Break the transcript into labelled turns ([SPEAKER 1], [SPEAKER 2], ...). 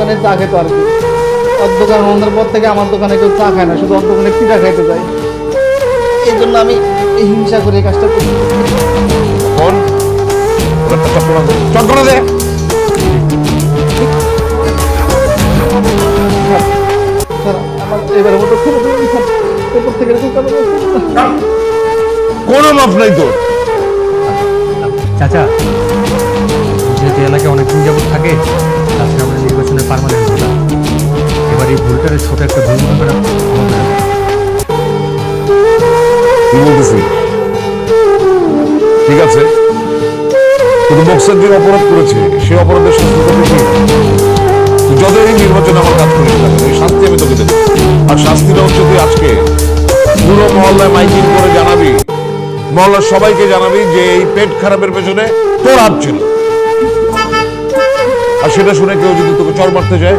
[SPEAKER 1] দোকানে চা খেতো আর কি। ওর দোকান বন্ধের পর থেকে আমার দোকানে কেউ চা খায় না, শুধু ওর দোকানে পিঠা খাইতে যায়। এই জন্য আমি এই হিংসা করে এই কাজটা করি।
[SPEAKER 2] ফোন চটকনা দে।
[SPEAKER 1] স্যার আমার এবারের মতো ছেড়ে দিন স্যার, এরপর থেকে এরকম কাজ করবো না।
[SPEAKER 2] কোনো মাপ নাই তোর।
[SPEAKER 3] চাচা, যেহেতু এলাকায় অনেকদিন যাবত থাকে, তাছাড়া আমরা নির্বাচনের পার্মানেন্ট ভোটার, এবার এই ভুলটারে ছোট একটা ভুল মনে করে
[SPEAKER 2] কি বলতেছি? ঠিক আছে, কিন্তু বক্সার যে অপরাধ করেছে সে অপরাধের শাস্তি তো বেশি। তুই যতদিন নির্বাচনে আমার কাজ করিস না কেন, ওই শাস্তি আমি তোকে দেবো। আর শাস্তিটা হচ্ছে তুই আজকে পুরো মহল্লায় মাইকিং করে জানাবি, মহল্লার সবাইকে জানাবি যে এই পেট খারাপের পেছনে তোর হাত ছিল। আর সেটা শুনে কেউ যদি তোকে চড় মারতে যায়